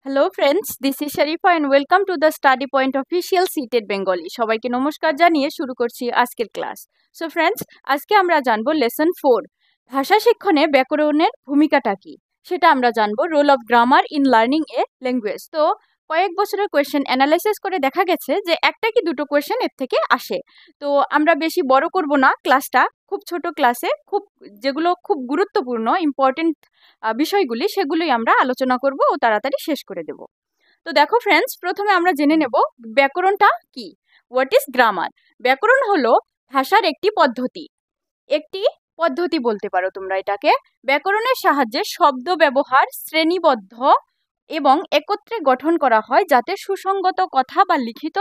Hello friends, this is Sharifa and welcome to the study point official seated Bengali. সবাইকে নমস্কার জানিয়ে শুরু করছি আজকের ক্লাস। সো ফ্রেন্ডস, আজকে আমরা জানবো লেসন 4, ভাষা শিক্ষণে ব্যাকরণের ভূমিকাটা কি সেটা আমরা জানবো। Role of grammar in learning a language. তো কয়েক বছরের কোয়েশ্চেন অ্যানালাইসিস করে দেখা গেছে যে একটা কি দুটো কোয়েশ্চেন এর থেকে আসে। তো আমরা বেশি বড় করব না ক্লাসটা, খুব ছোট ক্লাসে যেগুলো খুব গুরুত্বপূর্ণ ইম্পর্টেন্ট বিষয়গুলি সেগুলোই আমরা আলোচনা করব ও তাড়াতাড়ি শেষ করে দেব। তো দেখো ফ্রেন্ডস, প্রথমে আমরা জেনে নেব ব্যাকরণটা কি। What is grammar? ব্যাকরণ হলো ভাষার একটি পদ্ধতি বলতে পারো তোমরা এটাকে। ব্যাকরণের সাহায্যে শব্দ ব্যবহার শ্রেণীবদ্ধ এবং একত্রে গঠন করা হয় যাতে সুসংগত কথা বা লিখিত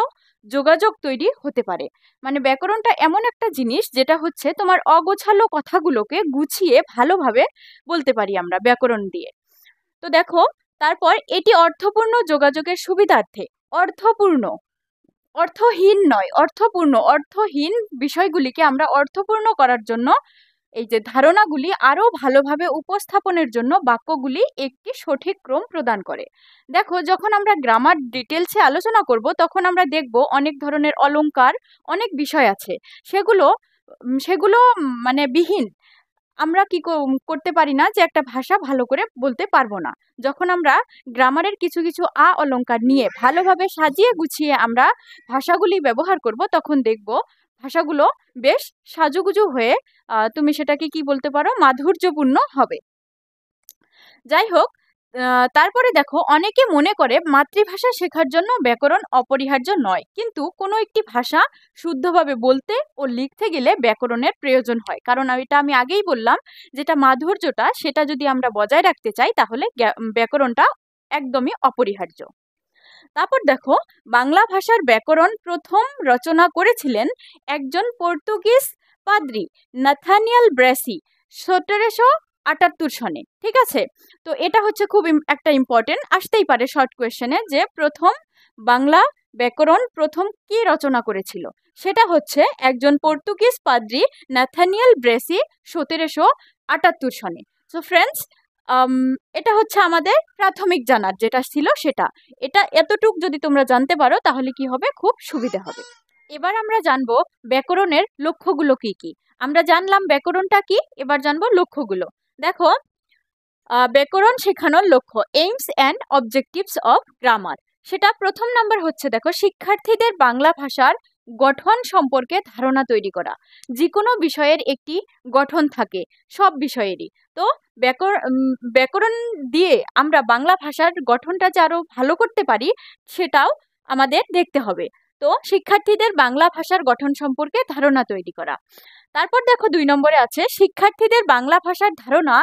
যোগাযোগ তৈরি হতে পারে। মানে ব্যাকরণটা এমন একটা জিনিস যেটা হচ্ছে তোমার অগোছালো কথাগুলোকে গুছিয়ে ভালোভাবে বলতে পারি আমরা ব্যাকরণ দিয়ে। তো দেখো, তারপর এটি অর্থপূর্ণ যোগাযোগের সুবিধার্থে, অর্থপূর্ণ, অর্থহীন নয়, অর্থহীন বিষয়গুলিকে আমরা অর্থপূর্ণ করার জন্য এই যে ধারণাগুলি আরো ভালোভাবে উপস্থাপনের জন্য বাক্যগুলি একটি সঠিক ক্রম প্রদান করে। দেখো, যখন আমরা গ্রামার ডিটেলসে আলোচনা করব তখন আমরা দেখব অনেক ধরনের অলংকার, অনেক বিষয় আছে, সেগুলো মানে বিহীন আমরা করতে পারি না যে একটা ভাষা ভালো করে বলতে পারবো না। যখন আমরা গ্রামারের কিছু কিছু অলংকার নিয়ে ভালোভাবে সাজিয়ে গুছিয়ে আমরা ভাষাগুলি ব্যবহার করব তখন দেখব ভাষাগুলো বেশ সাজুগুজু হয়ে তুমি সেটাকে কি বলতে পারো, মাধুর্যপূর্ণ হবে। যাই হোক, তারপরে দেখো, অনেকে মনে করে মাতৃভাষা শেখার জন্য ব্যাকরণ অপরিহার্য নয়, কিন্তু কোনো একটি ভাষা শুদ্ধভাবে বলতে ও লিখতে গেলে ব্যাকরণের প্রয়োজন হয়। কারণ এটা আমি আগেই বললাম, যেটা মাধুর্যটা সেটা যদি আমরা বজায় রাখতে চাই তাহলে ব্যাকরণটা একদমই অপরিহার্য। তারপর দেখো, বাংলা ভাষার ব্যাকরণ প্রথম রচনা করেছিলেন একজন পর্তুগিজ পাদ্রী, নাথানিয়েল ব্রেসি, 1778 সনে। ঠিক আছে, তো এটা হচ্ছে খুব একটা ইম্পর্টেন্ট, আসতেই পারে শর্ট কোয়েশ্চেনে, যে প্রথম বাংলা ব্যাকরণ প্রথম কে রচনা করেছিল। সেটা হচ্ছে একজন পর্তুগিজ পাদ্রী নাথানিয়েল ব্রেসি 1778 সনে। সো ফ্রেন্ডস, এটা হচ্ছে আমাদের প্রাথমিক জানার যেটা ছিল সেটা। এটা এতটুক যদি তোমরা জানতে পারো তাহলে কি হবে, খুব সুবিধা হবে। এবার আমরা জানবো ব্যাকরণের লক্ষ্যগুলো কি কি। আমরা জানলাম ব্যাকরণটা কি, এবার জানবো লক্ষ্যগুলো। দেখো, ব্যাকরণ শেখানোর লক্ষ্য, AIIMS and objectives of grammar. সেটা প্রথম নাম্বার হচ্ছে, দেখো, শিক্ষার্থীদের বাংলা ভাষার গঠন সম্পর্কে ধারণা তৈরি করা। যে কোনো বিষয়ের একটি গঠন থাকে, সব বিষয়েরই। তো ব্যাকরণ দিয়ে আমরা বাংলা ভাষার গঠনটা যে আরো ভালো করতে পারি সেটাও আমাদের দেখতে হবে। তো শিক্ষার্থীদের বাংলা ভাষার গঠন সম্পর্কে ধারণা তৈরি করা। তারপর দেখো, 2 নম্বরে আছে শিক্ষার্থীদের বাংলা ভাষার ধারণা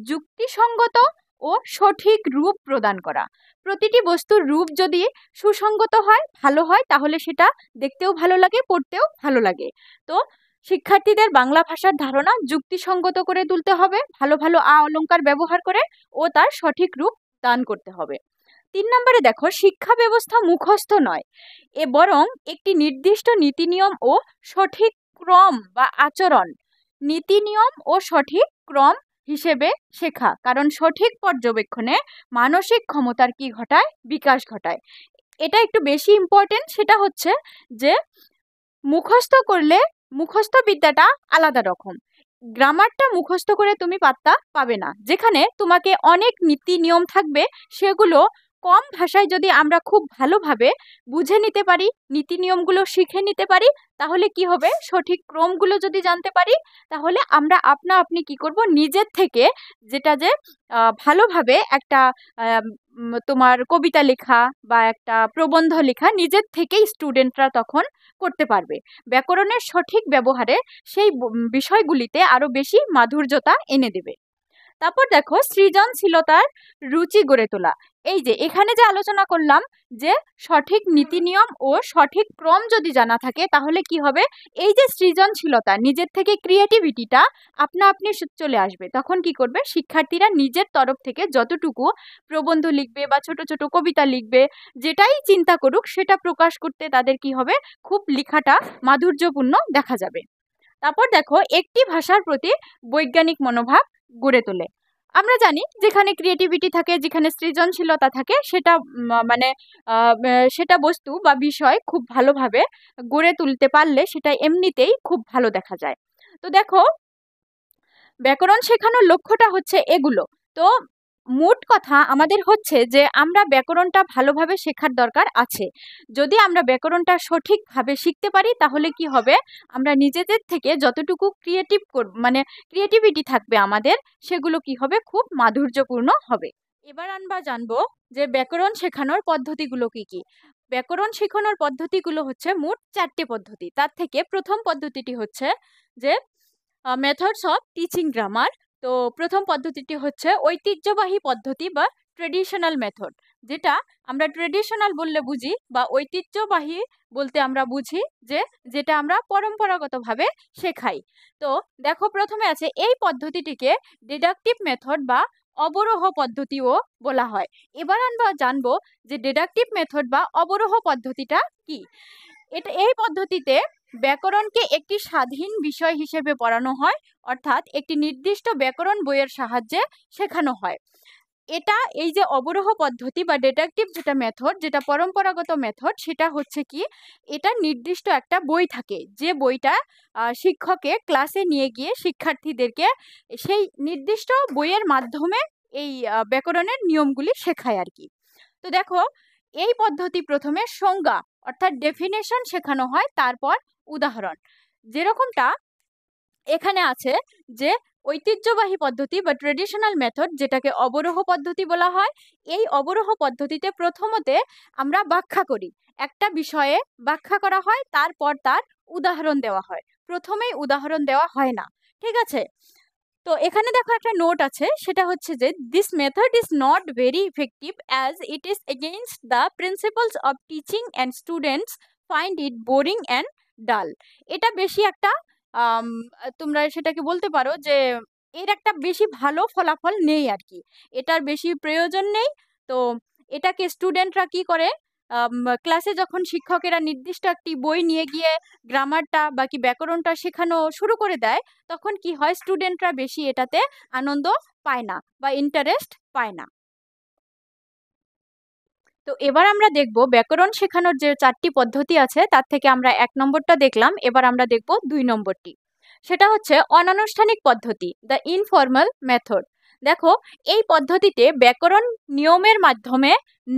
যুক্তিসঙ্গত ও সঠিক রূপ প্রদান করা। প্রতিটি বস্তুর রূপ যদি সুসঙ্গত হয়, ভালো হয়, তাহলে সেটা দেখতেও ভালো লাগে, পড়তেও ভালো লাগে। তো শিক্ষার্থীদের বাংলা ভাষার ধারণা যুক্তিসঙ্গত করে তুলতে হবে, ভালো ভালো অলংকার ব্যবহার করে, ও তার সঠিক রূপ দান করতে হবে। 3 নম্বরে দেখো, শিক্ষা ব্যবস্থা মুখস্থ নয়, বরং একটি নির্দিষ্ট নীতিনিয়ম ও সঠিক ক্রম বা আচরণ, নীতিনিয়ম ও সঠিক ক্রম হিসেবে শেখা। কারণ সঠিক পর্যবেক্ষণে মানসিক ক্ষমতার কি ঘটায়, বিকাশ ঘটায়। এটা একটু বেশি ইম্পর্টেন্ট। সেটা হচ্ছে যে মুখস্থ করলে মুখস্থ বিদ্যাটা আলাদা রকম, গ্রামারটা মুখস্থ করে তুমি পাত্তা পাবে না। যেখানে তোমাকে অনেক নীতি নিয়ম থাকবে, সেগুলো কম ভাষায় যদি আমরা খুব ভালোভাবে বুঝে নিতে পারি, নীতি নিয়মগুলো শিখে নিতে পারি, তাহলে কি হবে, সঠিক ক্রমগুলো যদি জানতে পারি তাহলে আমরা আপনা আপনি কি করব, নিজের থেকে যেটা যে ভালোভাবে একটা তোমার কবিতা লেখা বা একটা প্রবন্ধ লেখা নিজের থেকেই স্টুডেন্টরা তখন করতে পারবে। ব্যাকরণের সঠিক ব্যবহারে সেই বিষয়গুলিতে আরো বেশি মাধুর্যতা এনে দেবে। তারপর দেখো, সৃজনশীলতার রুচি গড়ে তোলা। এই যে এখানে যে আলোচনা করলাম যে সঠিক নীতি নিয়ম ও সঠিক ক্রম যদি জানা থাকে তাহলে কি হবে, এই যে সৃজনশীলতা, নিজের থেকে ক্রিয়েটিভিটিটা আপনা আপনি চলে আসবে। তখন কি করবে, শিক্ষার্থীরা নিজের তরফ থেকে যতটুকু প্রবন্ধ লিখবে বা ছোট ছোট কবিতা লিখবে, যেটাই চিন্তা করুক সেটা প্রকাশ করতে তাদের কি হবে, খুব লেখাটা মাধুর্যপূর্ণ দেখা যাবে। তারপর দেখো, একটি ভাষার প্রতি বৈজ্ঞানিক মনোভাব গড়ে তোলে। আমরা জানি যেখানে ক্রিয়েটিভিটি থাকে, যেখানে সৃজনশীলতা থাকে, সেটা মানে সেটা বস্তু বা বিষয় খুব ভালোভাবে গড়ে তুলতে পারলে সেটা এমনিতেই খুব ভালো দেখা যায়। তো দেখো, ব্যাকরণ শেখানোর লক্ষ্যটা হচ্ছে এগুলো। তো মোট কথা আমাদের হচ্ছে যে আমরা ব্যাকরণটা ভালোভাবে শেখার দরকার আছে। যদি আমরা ব্যাকরণটা সঠিকভাবে শিখতে পারি তাহলে কি হবে, আমরা নিজেদের থেকে যতটুকু মানে ক্রিয়েটিভিটি থাকবে আমাদের, সেগুলো কি হবে, খুব মাধুর্যপূর্ণ হবে। এবার আমরা জানবো যে ব্যাকরণ শেখানোর পদ্ধতিগুলো কি কি। ব্যাকরণ শেখানোর পদ্ধতিগুলো হচ্ছে মোট 4টে পদ্ধতি। তার থেকে প্রথম পদ্ধতিটি হচ্ছে যে মেথডস অফ টিচিং গ্রামার। তো প্রথম পদ্ধতিটি হচ্ছে ঐতিহ্যবাহী পদ্ধতি বা ট্রেডিশনাল মেথড, যেটা আমরা ট্রেডিশনাল বললে বুঝি বা ঐতিহ্যবাহী বলতে আমরা বুঝি যে যেটা আমরা পরম্পরাগতভাবে শেখাই। তো দেখো, প্রথমে আছে এই পদ্ধতিটিকে ডিডাকটিভ মেথড বা অবরোহ পদ্ধতিও বলা হয়। এবার আমরা জানবো যে ডিডাকটিভ মেথড বা অবরোহ পদ্ধতিটা কি। এই পদ্ধতিতে ব্যাকরণকে একটি স্বাধীন বিষয় হিসেবে পড়ানো হয়, অর্থাৎ একটি নির্দিষ্ট ব্যাকরণ বইয়ের সাহায্যে শেখানো হয়। এটা এই যে অবরোহ পদ্ধতি বা ডিডাকটিভ যেটা মেথড, যেটা পরম্পরাগত মেথড, সেটা হচ্ছে কি, এটা নির্দিষ্ট একটা বই থাকে, যে বইটা শিক্ষকে ক্লাসে নিয়ে গিয়ে শিক্ষার্থীদেরকে সেই নির্দিষ্ট বইয়ের মাধ্যমে এই ব্যাকরণের নিয়মগুলি শেখায় আর কি। তো দেখো, এই পদ্ধতি প্রথমে সংজ্ঞা অর্থাৎ ডেফিনেশন শেখানো হয়, তারপর উদাহরণ। যেরকমটা এখানে আছে যে ঐতিহ্যবাহী পদ্ধতি বা ট্রেডিশনাল মেথড, যেটাকে অবরোহ পদ্ধতি বলা হয়, এই অবরোহ পদ্ধতিতে প্রথমতে আমরা ব্যাখ্যা করি, একটা বিষয়ে ব্যাখ্যা করা হয়, তারপর তার উদাহরণ দেওয়া হয়। প্রথমেই উদাহরণ দেওয়া হয় না, ঠিক আছে? তো এখানে দেখো একটা নোট আছে, সেটা হচ্ছে যে this method is not very effective as it is against the principles of teaching and students find it boring and ডাল। এটা বেশি একটা তোমরা সেটাকে বলতে পারো যে এর একটা বেশি ভালো ফলাফল নেই আর কি, এটার বেশি প্রয়োজন নেই। তো এটাকে স্টুডেন্টরা কি করে, ক্লাসে যখন শিক্ষকেরা নির্দিষ্ট একটি বই নিয়ে গিয়ে গ্রামারটা বা কি ব্যাকরণটা শেখানো শুরু করে দেয়, তখন কি হয়, স্টুডেন্টরা বেশি এটাতে আনন্দ পায় না বা ইন্টারেস্ট পায় না। তো এবার আমরা দেখব ব্যাকরণ শেখানোর যে 4টি পদ্ধতি আছে তার থেকে আমরা 1 নম্বরটা দেখলাম, এবার আমরা দেখব 2 নম্বরটি। সেটা হচ্ছে অনানুষ্ঠানিক পদ্ধতি, দ্য ইনফর্মাল মেথড। দেখো, এই পদ্ধতিতে ব্যাকরণ নিয়মের মাধ্যমে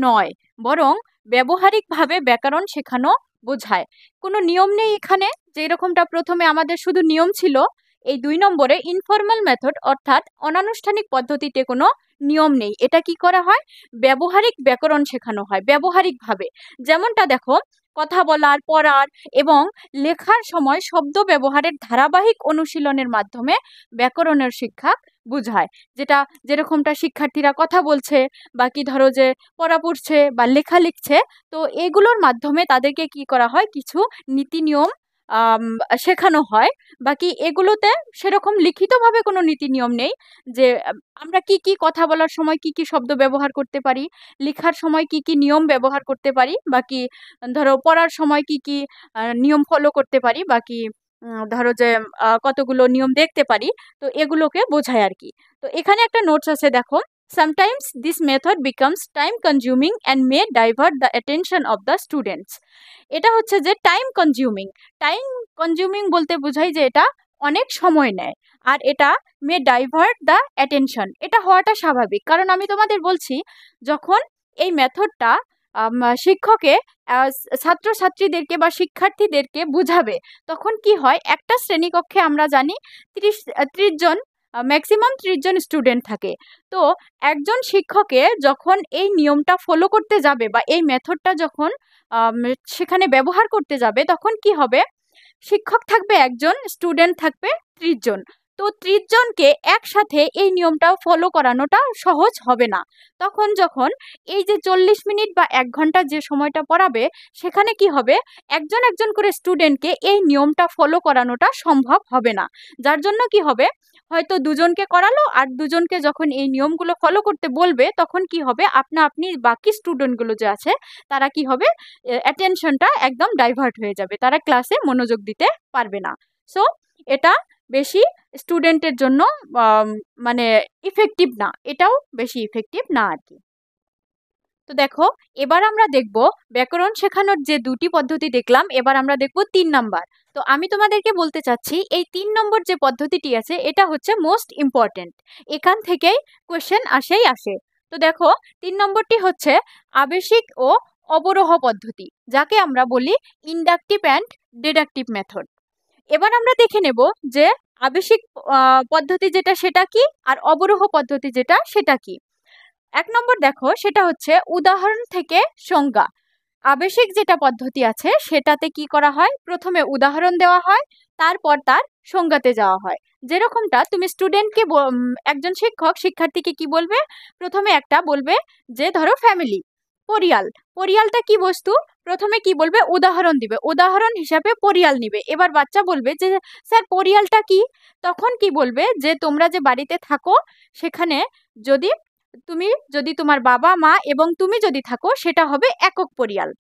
নয়, বরং ব্যবহারিকভাবে ব্যাকরণ শেখানো বোঝায়। কোনো নিয়ম নেই এখানে, যে এরকমটা প্রথমে আমাদের শুধু নিয়ম ছিল। এই 2 নম্বরে ইনফর্মাল মেথড অর্থাৎ অনানুষ্ঠানিক পদ্ধতিতে কোনো নিয়ম নেই। এটা কি করা হয়, ব্যবহারিক ব্যাকরণ শেখানো হয় ব্যবহারিকভাবে। যেমনটা দেখো, কথা বলার, পড়ার এবং লেখার সময় শব্দ ব্যবহারের ধারাবাহিক অনুশীলনের মাধ্যমে ব্যাকরণের শিক্ষা বোঝায়। যেটা যেরকমটা শিক্ষার্থীরা কথা বলছে বা কি ধরো যে পড়া পড়ছে বা লেখা লিখছে, তো এগুলোর মাধ্যমে তাদেরকে কি করা হয়, কিছু নীতি নিয়ম শেখানো হয়। বাকি এগুলোতে সেরকম লিখিতভাবে কোনো নীতি নিয়ম নেই যে আমরা কি কি কথা বলার সময় কি কি শব্দ ব্যবহার করতে পারি, লেখার সময় কি কি নিয়ম ব্যবহার করতে পারি, বাকি ধরো পড়ার সময় কি কি নিয়ম ফলো করতে পারি, বাকি ধরো যে কতগুলো নিয়ম দেখতে পারি। তো এগুলোকে বোঝায় আর কি। তো এখানে একটা নোটস আছে, দেখো, sometimes this method becomes time consuming and may divert the attention of the students. এটা হচ্ছে যে টাইম কনজিউমিং বলতে বোঝায় যে এটা অনেক সময় নেয়, আর এটা মে ডাইভার্ট দ্য অ্যাটেনশন। এটা হওয়াটা স্বাভাবিক, কারণ আমি তোমাদের বলছি, যখন এই মেথডটা শিক্ষকে ছাত্রছাত্রীদেরকে বা শিক্ষার্থীদেরকে বুঝাবে, তখন কি হয়, একটা শ্রেণীকক্ষে আমরা জানি 30 জন, ম্যাক্সিমাম 30 জন স্টুডেন্ট থাকে। তো একজন শিক্ষকে যখন এই নিয়মটা ফলো করতে যাবে বা এই মেথডটা যখন সেখানে ব্যবহার করতে যাবে, তখন কি হবে, শিক্ষক থাকবে একজন, স্টুডেন্ট থাকবে 30 জন। তো 30 জনকে একসাথে এই নিয়মটা ফলো করানোটা সহজ হবে না। তখন যখন এই যে 40 মিনিট বা 1 ঘন্টা যে সময়টা পড়াবে, সেখানে কি হবে, একজন একজন করে স্টুডেন্টকে এই নিয়মটা ফলো করানোটা সম্ভব হবে না। যার জন্য কি হবে, হয়তো 2 জনকে করালো, আর 2 জনকে যখন এই নিয়মগুলো ফলো করতে বলবে, তখন কি হবে, আপনি বাকি স্টুডেন্টগুলো যে আছে তারা কি হবে, অ্যাটেনশনটা একদম ডাইভার্ট হয়ে যাবে, তারা ক্লাসে মনোযোগ দিতে পারবে না। সো এটা বেশি স্টুডেন্টের জন্য মানে ইফেক্টিভ না, এটাও বেশি ইফেক্টিভ না আর কি। তো দেখো, এবার আমরা দেখব ব্যাকরণ শেখানোর যে দুটি পদ্ধতি দেখলাম, এবার আমরা দেখব 3 নাম্বার। তো আমি তোমাদেরকে বলতে চাচ্ছি এই 3 নম্বর যে পদ্ধতিটি আছে এটা হচ্ছে মোস্ট ইম্পর্টেন্ট, এখান থেকেই কোয়েশ্চেন আসে। তো দেখো 3 নম্বরটি হচ্ছে আবেশিক ও অবরোহ পদ্ধতি, যাকে আমরা বলি ইন্ডাকটিভ অ্যান্ড ডিডাকটিভ মেথড। এবার আমরা দেখে নেব যে আবেশিক পদ্ধতি যেটা সেটা কি, আর অবরোহ পদ্ধতি যেটা সেটা কি। 1 নম্বর দেখো, সেটা হচ্ছে উদাহরণ থেকে সংজ্ঞা। আবেশিক যেটা পদ্ধতি আছে সেটাতে কি করা হয়, প্রথমে উদাহরণ দেওয়া হয়, তারপর তার সংজ্ঞাতে যাওয়া হয়। যেরকমটা তুমি স্টুডেন্টকে একজন শিক্ষক শিক্ষার্থীকে কি বলবে, প্রথমে একটা বলবে যে ধরো ফ্যামিলি, পরিয়াল, পরিয়ালটা কি বস্তু, প্রথমে কি বলবে, উদাহরণ দিবে, উদাহরণ হিসাবে পরিয়াল নিবে। এবার বাচ্চা বলবে যে স্যার পরিয়ালটা কি, তখন কি বলবে যে তোমরা যে বাড়িতে থাকো সেখানে যদি তোমার বাবা মা এবং তুমি যদি থাকো সেটা হবে একক পরিয়াল,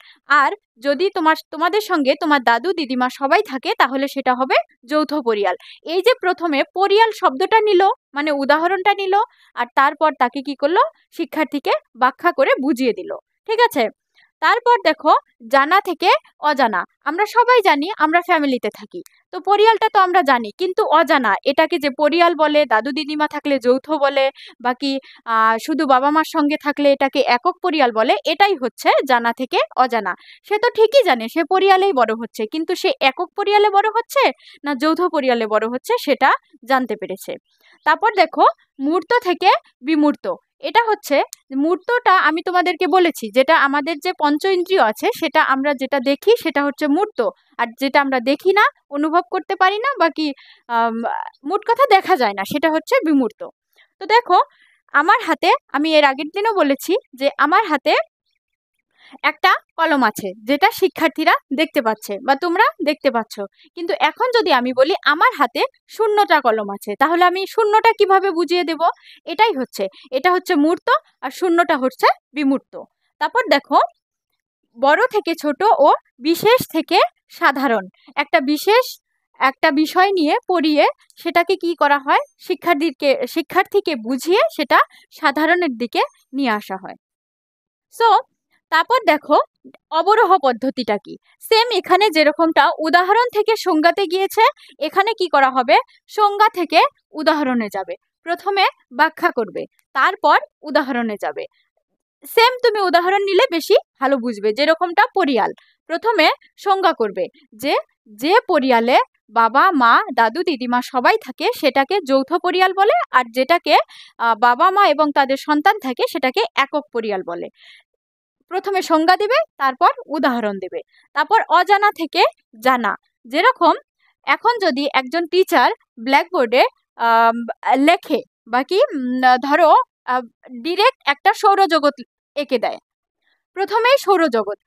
আর যদি তোমাদের সঙ্গে তোমার দাদু দিদিমা সবাই থাকে তাহলে সেটা হবে যৌথ পরিয়াল। এই যে প্রথমে পরিয়াল শব্দটা নিল, মানে উদাহরণটা নিল, আর তারপর তাকে কি করলো, শিক্ষার্থীকে ব্যাখ্যা করে বুঝিয়ে দিল। ঠিক আছে, তারপর দেখো জানা থেকে অজানা। আমরা সবাই জানি আমরা ফ্যামিলিতে থাকি, তো পরিয়ালটা তো আমরা জানি, কিন্তু অজানা এটাকে যে পরিয়াল বলে, দাদু দিদিমা থাকলে যৌথ বলে, বাকি শুধু বাবা মার সঙ্গে থাকলে এটাকে একক পরিয়াল বলে, এটাই হচ্ছে জানা থেকে অজানা। সে তো ঠিকই জানে সে পরিয়ালেই বড় হচ্ছে, কিন্তু সে একক পরিয়ালে বড় হচ্ছে না যৌথ পরিয়ালে বড় হচ্ছে সেটা জানতে পেরেছে। তারপর দেখো মূর্ত থেকে বিমূর্ত। এটা হচ্ছে মূর্তটা আমি তোমাদেরকে বলেছি, যেটা আমাদের যে পঞ্চ ইন্দ্রিয় আছে সেটা আমরা যেটা দেখি সেটা হচ্ছে মূর্ত, আর যেটা আমরা দেখি না, অনুভব করতে পারি না, বাকি মোট কথা দেখা যায় না, সেটা হচ্ছে বিমূর্ত। তো দেখো আমার হাতে, আমি এর আগের দিনও বলেছি যে আমার হাতে একটা কলম আছে যেটা শিক্ষার্থীরা দেখতে পাচ্ছে বা তোমরা দেখতে পাচ্ছ, কিন্তু এখন যদি আমি বলি আমার হাতে শূন্যটা কলম আছে, তাহলে আমি শূন্যটা কিভাবে বুঝিয়ে দেব, এটা হচ্ছে মূর্ত, আর শূন্যটা হচ্ছে বিমূর্ত। তারপর দেখো বড় থেকে ছোট ও বিশেষ থেকে সাধারণ। একটা বিষয় নিয়ে পড়িয়ে সেটাকে কি করা হয়, শিক্ষার্থীকে বুঝিয়ে সেটা সাধারণের দিকে নিয়ে আসা হয়। সো তারপর দেখো অবরোহ পদ্ধতিটা কি, সেম এখানে যেরকমটা উদাহরণ থেকে সংজ্ঞাতে গিয়েছে, এখানে কি করা হবে, সংজ্ঞা থেকে উদাহরণে যাবে, প্রথমে ব্যাখ্যা করবে, তারপর উদাহরণে যাবে। সেম তুমি উদাহরণ নিলে বেশি ভালো বুঝবে। যেরকমটা পরিয়াল, প্রথমে সংজ্ঞা করবে যে যে পরিয়ালে বাবা মা দাদু দিদিমা সবাই থাকে সেটাকে যৌথ পরিয়াল বলে, আর যেটাকে বাবা মা এবং তাদের সন্তান থাকে সেটাকে একক পরিয়াল বলে। প্রথমে সংজ্ঞা দিবে, তারপর উদাহরণ দেবে। তারপর অজানা থেকে জানা। যেরকম এখন যদি একজন টিচার ব্ল্যাকবোর্ডে লেখে, বাকি ধরো ডিরেক্ট একটা সৌরজগৎ এঁকে দেয়, প্রথমেই সৌরজগৎ,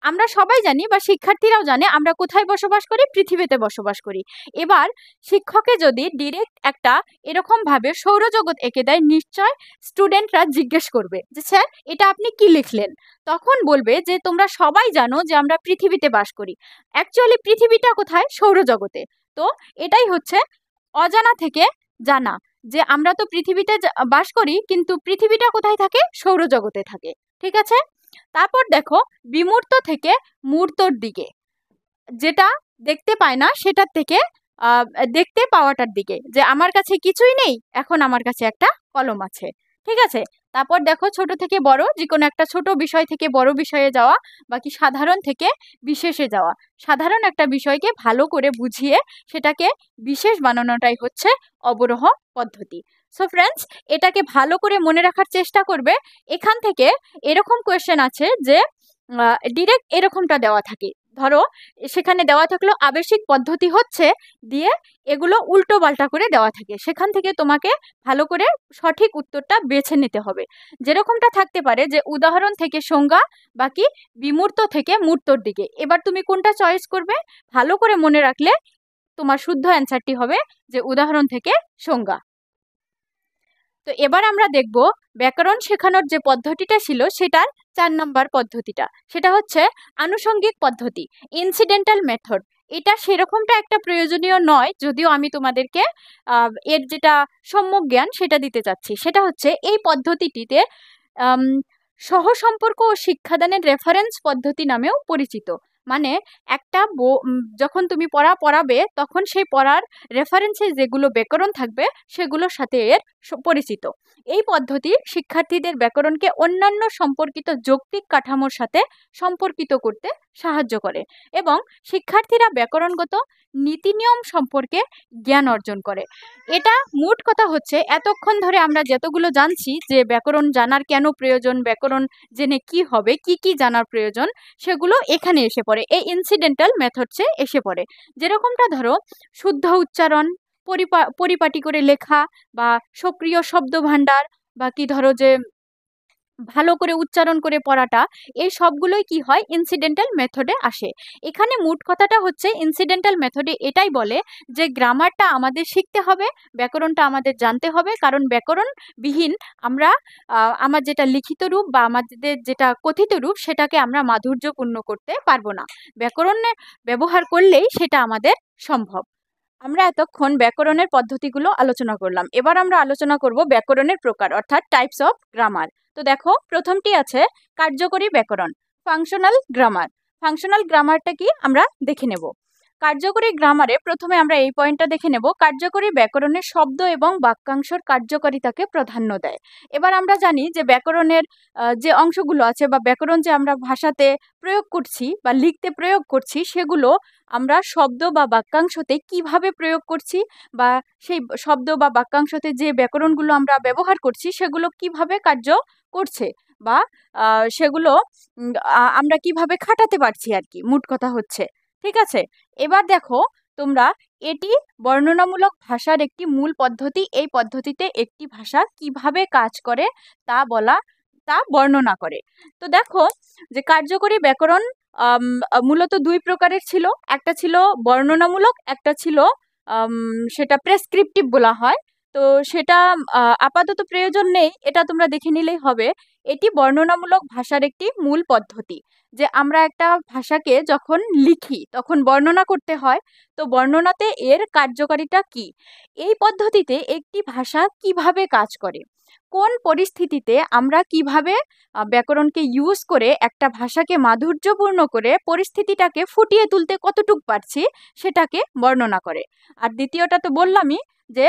আমরা সবাই জানি বা শিক্ষার্থীরাও জানে আমরা কোথায় বসবাস করি, পৃথিবীতে বসবাস করি। এবার শিক্ষকে যদি ডিরেক্ট একটা এরকম ভাবে সৌরজগৎ এঁকে দেয়, নিশ্চয় স্টুডেন্টরা জিজ্ঞেস করবে যে স্যার এটা আপনি কি লিখলেন, তখন বলবে যে তোমরা সবাই জানো যে আমরা পৃথিবীতে বাস করি, অ্যাকচুয়ালি পৃথিবীটা কোথায়, সৌরজগতে। তো এটাই হচ্ছে অজানা থেকে জানা, যে আমরা তো পৃথিবীতে বাস করি কিন্তু পৃথিবীটা কোথায় থাকে, সৌরজগতে থাকে। ঠিক আছে, তারপর দেখো বিমূর্ত থেকে মূর্তর দিকে, যেটা দেখতে পায় না সেটার থেকে দেখতে পাওয়াটার দিকে, যে আমার কাছে কিছুই নেই, এখন আমার কাছে একটা কলম আছে। ঠিক আছে, তারপর দেখো ছোট থেকে বড়, যে কোনো একটা ছোট বিষয় থেকে বড় বিষয়ে যাওয়া, বাকি সাধারণ থেকে বিশেষে যাওয়া, সাধারণ একটা বিষয়কে ভালো করে বুঝিয়ে সেটাকে বিশেষ বানানোটাই হচ্ছে অবরোহ পদ্ধতি। সো ফ্রেন্ডস, এটাকে ভালো করে মনে রাখার চেষ্টা করবে। এখান থেকে এরকম কোয়েশ্চেন আছে যে ডিরেক্ট এরকমটা দেওয়া থাকে, ধরো সেখানে দেওয়া থাকলো আবেশিক পদ্ধতি হচ্ছে, দিয়ে এগুলো উল্টো পাল্টা করে দেওয়া থাকে, সেখান থেকে তোমাকে ভালো করে সঠিক উত্তরটা বেছে নিতে হবে। যেরকমটা থাকতে পারে যে উদাহরণ থেকে সংজ্ঞা, বাকি বিমূর্ত থেকে মূর্তর দিকে। এবার তুমি কোনটা চয়েস করবে, ভালো করে মনে রাখলে তোমার শুদ্ধ অ্যান্সারটি হবে যে উদাহরণ থেকে সংজ্ঞা। তো এবার আমরা দেখব ব্যাকরণ শেখানোর যে পদ্ধতিটা ছিল সেটার 4 নম্বর পদ্ধতিটা, সেটা হচ্ছে আনুষঙ্গিক পদ্ধতি, ইনসিডেন্টাল মেথড। এটা সেরকমটা একটা প্রয়োজনীয় নয়, যদিও আমি তোমাদেরকে এর যেটা সম্যক জ্ঞান সেটা দিতে চাচ্ছি। সেটা হচ্ছে এই পদ্ধতিটিতে সহসম্পর্ক ও শিক্ষাদানের রেফারেন্স পদ্ধতি নামেও পরিচিত। মানে একটা যখন তুমি পড়াবে তখন সেই পড়ার রেফারেন্সে যেগুলো ব্যাকরণ থাকবে সেগুলোর সাথে এর পরিচিত। এই পদ্ধতি শিক্ষার্থীদের ব্যাকরণকে অন্যান্য সম্পর্কিত যৌক্তিক কাঠামোর সাথে সম্পর্কিত করতে সাহায্য করে এবং শিক্ষার্থীরা ব্যাকরণগত নীতি নিয়ম সম্পর্কে জ্ঞান অর্জন করে। এটা মোট কথা হচ্ছে এতক্ষণ ধরে আমরা যতগুলো জানছি যে ব্যাকরণ জানার কেন প্রয়োজন, ব্যাকরণ জেনে কি হবে, কি কি জানার প্রয়োজন, সেগুলো এখানে এসে পড়ে, এই ইনসিডেন্টাল মেথডসে এসে পড়ে। যেরকমটা ধরো শুদ্ধ উচ্চারণ, পরিপাটি করে লেখা বা সক্রিয় শব্দ ভাণ্ডার, বা কি ধরো যে ভালো করে উচ্চারণ করে পড়াটা, এই সবগুলোই কি হয় ইনসিডেন্টাল মেথডে আসে। এখানে মোট কথাটা হচ্ছে ইনসিডেন্টাল মেথডে এটাই বলে যে গ্রামারটা আমাদের শিখতে হবে, ব্যাকরণটা আমাদের জানতে হবে, কারণ ব্যাকরণবিহীন আমরা আমার যেটা লিখিত রূপ বা আমাদের যেটা কথিত রূপ সেটাকে আমরা মাধুর্যপূর্ণ করতে পারবো না। ব্যাকরণে ব্যবহার করলেই সেটা আমাদের সম্ভব। আমরা এতক্ষণ ব্যাকরণের পদ্ধতিগুলো আলোচনা করলাম। এবার আমরা আলোচনা করব ব্যাকরণের প্রকার, অর্থাৎ টাইপস অফ গ্রামার। তো দেখো, প্রথমটি আছে কার্যকরী ব্যাকরণ, ফাংশনাল গ্রামার। ফাংশনাল গ্রামারটা কি আমরা দেখে নেব। কার্যকরী গ্রামারে প্রথমে আমরা এই পয়েন্টটা দেখে নেব, কার্যকরী ব্যাকরণের শব্দ এবং বাক্যাংশের কার্যকারিতাকে প্রাধান্য দেয়। এবার আমরা জানি যে ব্যাকরণের যে অংশগুলো আছে বা ব্যাকরণ যে আমরা ভাষাতে প্রয়োগ করছি বা লিখতে প্রয়োগ করছি, সেগুলো আমরা শব্দ বা বাক্যাংশতে কিভাবে প্রয়োগ করছি, বা সেই শব্দ বা বাক্যাংশতে যে ব্যাকরণগুলো আমরা ব্যবহার করছি সেগুলো কিভাবে কার্য করছে, বা সেগুলো আমরা কিভাবে খাটাতে পারছি আর কি, মোট কথা হচ্ছে। ঠিক আছে, এবার দেখো তোমরা, এটি বর্ণনামূলক ভাষার একটি মূল পদ্ধতি। এই পদ্ধতিতে একটি ভাষা কিভাবে কাজ করে তা বর্ণনা করে। তো দেখো যে কার্যকরী ব্যাকরণ মূলত দুই প্রকারের ছিল, একটা ছিল বর্ণনামূলক, একটা ছিল সেটা প্রেসক্রিপটিভ বলা হয়। তো সেটা আপাতত প্রয়োজন নেই, এটা তোমরা দেখে নিলেই হবে। এটি বর্ণনামূলক ভাষার একটি মূল পদ্ধতি, যে আমরা একটা ভাষাকে যখন লিখি তখন বর্ণনা করতে হয়। তো বর্ণনাতে এর কার্যকারিতা কি, এই পদ্ধতিতে একটি ভাষা কিভাবে কাজ করে, কোন পরিস্থিতিতে আমরা কিভাবে ব্যাকরণকে ইউজ করে একটা ভাষাকে মাধুর্যপূর্ণ করে পরিস্থিতিটাকে ফুটিয়ে তুলতে কতটুক পারছি সেটাকে বর্ণনা করে। আর দ্বিতীয়টা তো বললামই যে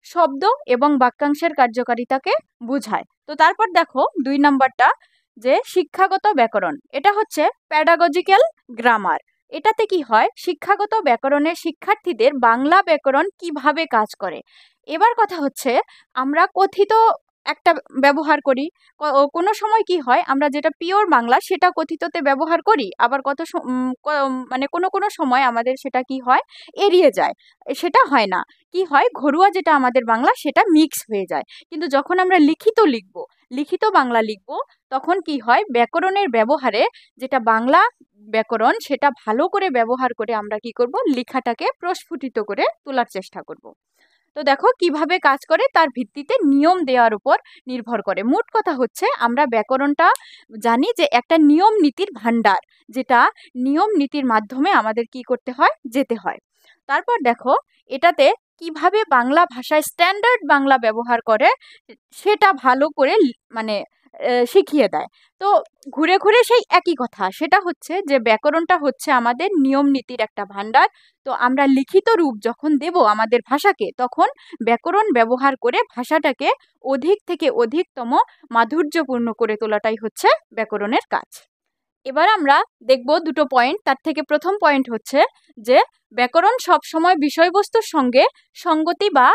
শব্দ এবং বাক্যাংশের কার্যকারিতাকে বোঝায়। তো তারপর দেখো 2 নাম্বারটা, যে শিক্ষাগত ব্যাকরণ। এটা হচ্ছে প্যাডাগজিক্যাল গ্রামার। এটাতে কি হয়, শিক্ষাগত ব্যাকরণে শিক্ষার্থীদের বাংলা ব্যাকরণ কিভাবে কাজ করে। এবার কথা হচ্ছে আমরা কথিত একটা ব্যবহার করি, কোনো সময় কি হয় আমরা যেটা পিওর বাংলা সেটা কথিততে ব্যবহার করি, আবার মানে কোনো কোনো সময় আমাদের সেটা কি হয় এড়িয়ে যায়, সেটা হয় না। কি হয়, ঘরোয়া যেটা আমাদের বাংলা সেটা মিক্স হয়ে যায়। কিন্তু যখন আমরা লিখিত বাংলা লিখব তখন কি হয়, ব্যাকরণের ব্যবহারে যেটা বাংলা ব্যাকরণ সেটা ভালো করে ব্যবহার করে আমরা কি করব, লেখাটাকে প্রস্ফুটিত করে তোলার চেষ্টা করব। তো দেখো কিভাবে কাজ করে, তার ভিত্তিতে নিয়ম দেওয়ার উপর নির্ভর করে। মোট কথা হচ্ছে আমরা ব্যাকরণটা জানি যে একটা নিয়ম নীতির ভাণ্ডার, যেটা নিয়ম নীতির মাধ্যমে আমাদের কি করতে হয়, যেতে হয়। তারপর দেখো এটাতে কিভাবে বাংলা ভাষায় স্ট্যান্ডার্ড বাংলা ব্যবহার করে সেটা ভালো করে মানে শিখিয়ে দেয়। তো ঘুরে ঘুরে সেই একই কথা, সেটা হচ্ছে যে ব্যাকরণটা হচ্ছে আমাদের নিয়ম নীতির একটা ভাণ্ডার। তো আমরা লিখিত রূপ যখন দেব আমাদের ভাষাকে, তখন ব্যাকরণ ব্যবহার করে ভাষাটাকে অধিক থেকে অধিকতম মাধুর্যপূর্ণ করে তোলাটাই হচ্ছে ব্যাকরণের কাজ। এবার আমরা দেখব দুটো পয়েন্ট। তার থেকে প্রথম পয়েন্ট হচ্ছে যে ব্যাকরণ সব সময় বিষয়বস্তুর সঙ্গে সঙ্গতি বা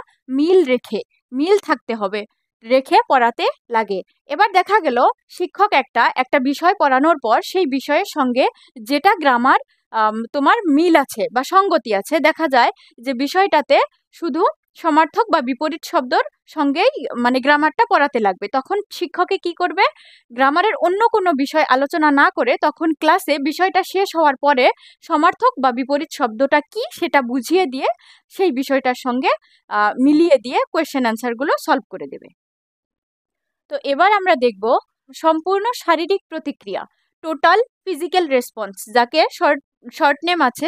মিল থাকতে হবে, রেখে পড়াতে লাগে। এবার দেখা গেল শিক্ষক একটা বিষয় পড়ানোর পর সেই বিষয়ের সঙ্গে যেটা গ্রামার তোমার মিল আছে বা সঙ্গতি আছে, দেখা যায় যে বিষয়টাতে শুধু সমার্থক বা বিপরীত শব্দর সঙ্গেই মানে গ্রামারটা পড়াতে লাগবে। তখন শিক্ষকে কি করবে, গ্রামারের অন্য কোনো বিষয় আলোচনা না করে তখন ক্লাসে বিষয়টা শেষ হওয়ার পরে সমার্থক বা বিপরীত শব্দটা কি সেটা বুঝিয়ে দিয়ে সেই বিষয়টার সঙ্গে মিলিয়ে দিয়ে কোয়েশ্চেন অ্যান্সারগুলো সলভ করে দেবে। তো এবার আমরা দেখব সম্পূর্ণ শারীরিক প্রতিক্রিয়া, টোটাল ফিজিক্যাল রেসপন্স, যাকে শর্ট শর্ট নেম আছে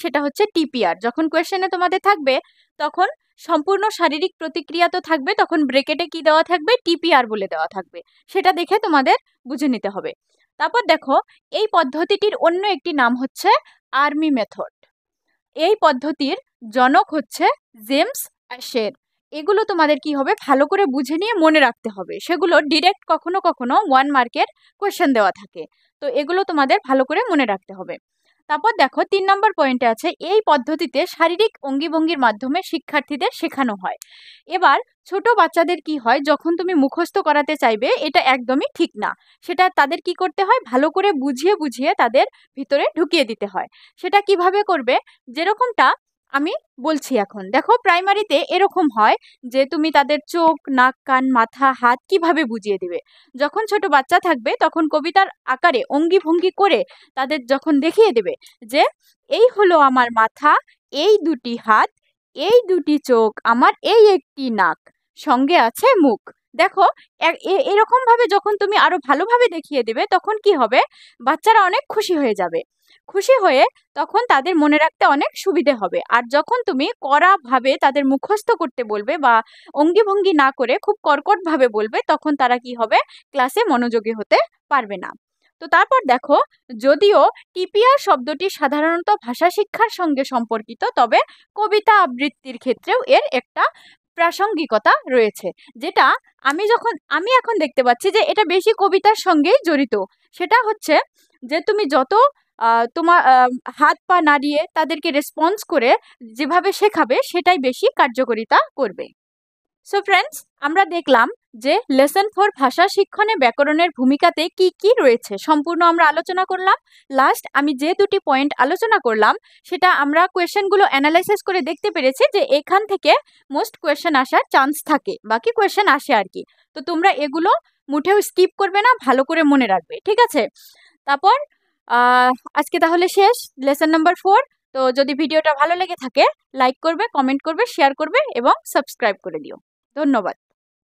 সেটা হচ্ছে টিপিআর। যখন কোয়েশ্চেনে তোমাদের থাকবে তখন সম্পূর্ণ শারীরিক প্রতিক্রিয়া তো থাকবে, তখন ব্রেকেটে কি দেওয়া থাকবে, টিপিআর বলে দেওয়া থাকবে। সেটা দেখে তোমাদের বুঝে নিতে হবে। তারপর দেখো, এই পদ্ধতিটির অন্য একটি নাম হচ্ছে আর্মি মেথড। এই পদ্ধতির জনক হচ্ছে জেমস অ্যাশের। এগুলো তোমাদের কি হবে, ভালো করে বুঝে নিয়ে মনে রাখতে হবে। সেগুলো ডিরেক্ট কখনো কখনো 1 মার্কের কোয়েশ্চেন দেওয়া থাকে, তো এগুলো তোমাদের ভালো করে মনে রাখতে হবে। তারপর দেখো 3 নম্বর পয়েন্টে আছে, এই পদ্ধতিতে শারীরিক অঙ্গিভঙ্গির মাধ্যমে শিক্ষার্থীদের শেখানো হয়। এবার ছোট বাচ্চাদের কি হয়, যখন তুমি মুখস্থ করাতে চাইবে, এটা একদমই ঠিক না। সেটা তাদের কি করতে হয়, ভালো করে বুঝিয়ে বুঝিয়ে তাদের ভিতরে ঢুকিয়ে দিতে হয়। সেটা কিভাবে করবে, যেরকমটা আমি বলছি এখন। দেখো প্রাইমারিতে এরকম হয় যে তুমি তাদের চোখ, নাক, কান, মাথা, হাত কিভাবে বুঝিয়ে দিবে। যখন ছোট বাচ্চা থাকবে তখন কবিতার আকারে অঙ্গি ভঙ্গি করে তাদের যখন দেখিয়ে দেবে যে এই হলো আমার মাথা, এই দুটি হাত, এই দুটি চোখ, আমার এই একটি নাক, সঙ্গে আছে মুখ। দেখো এরকম ভাবে যখন তুমি আরো ভালোভাবে দেখিয়ে দেবে তখন কি হবে, বাচ্চারা অনেক খুশি হয়ে যাবে। খুশি হয়ে তখন তাদের মনে রাখতে অনেক সুবিধে হবে। আর যখন তুমি কড়া ভাবে তাদের মুখস্থ করতে বলবে বা অঙ্গি ভঙ্গি না করে খুব কর্কট ভাবে বলবে, তখন তারা কি হবে, ক্লাসে মনোযোগী হতে পারবে না। তো তারপর দেখো, যদিও টিপিআর শব্দটি সাধারণত ভাষা শিক্ষার সঙ্গে সম্পর্কিত, তবে কবিতা আবৃত্তির ক্ষেত্রেও এর একটা প্রাসঙ্গিকতা রয়েছে। যেটা আমি এখন দেখতে পাচ্ছি যে এটা বেশি কবিতার সঙ্গেই জড়িত। সেটা হচ্ছে যে তুমি যত তোমার হাত পা নাড়িয়ে তাদেরকে রেসপন্স করে যেভাবে শেখাবে, সেটাই বেশি কার্যকারিতা করবে। সো ফ্রেন্ডস, আমরা দেখলাম যে লেসন 4 ভাষা শিক্ষণে ব্যাকরণের ভূমিকাতে কি কি রয়েছে সম্পূর্ণ আমরা আলোচনা করলাম। লাস্ট আমি যে দুটি পয়েন্ট আলোচনা করলাম, সেটা আমরা কোয়েশ্চেনগুলো অ্যানালাইসিস করে দেখতে পেরেছি যে এখান থেকে মোস্ট কোয়েশ্চেন আসার চান্স থাকে, বাকি কোয়েশ্চেন আসে আর কি। তো তোমরা এগুলো মুঠেও স্কিপ করবে না, ভালো করে মনে রাখবে, ঠিক আছে? তারপর আজকে তাহলে শেষ লেসন নাম্বার 4। তো যদি ভিডিওটা ভালো লেগে থাকে, লাইক করবে, কমেন্ট করবে, শেয়ার করবে এবং সাবস্ক্রাইব করে দিও। ধন্যবাদ।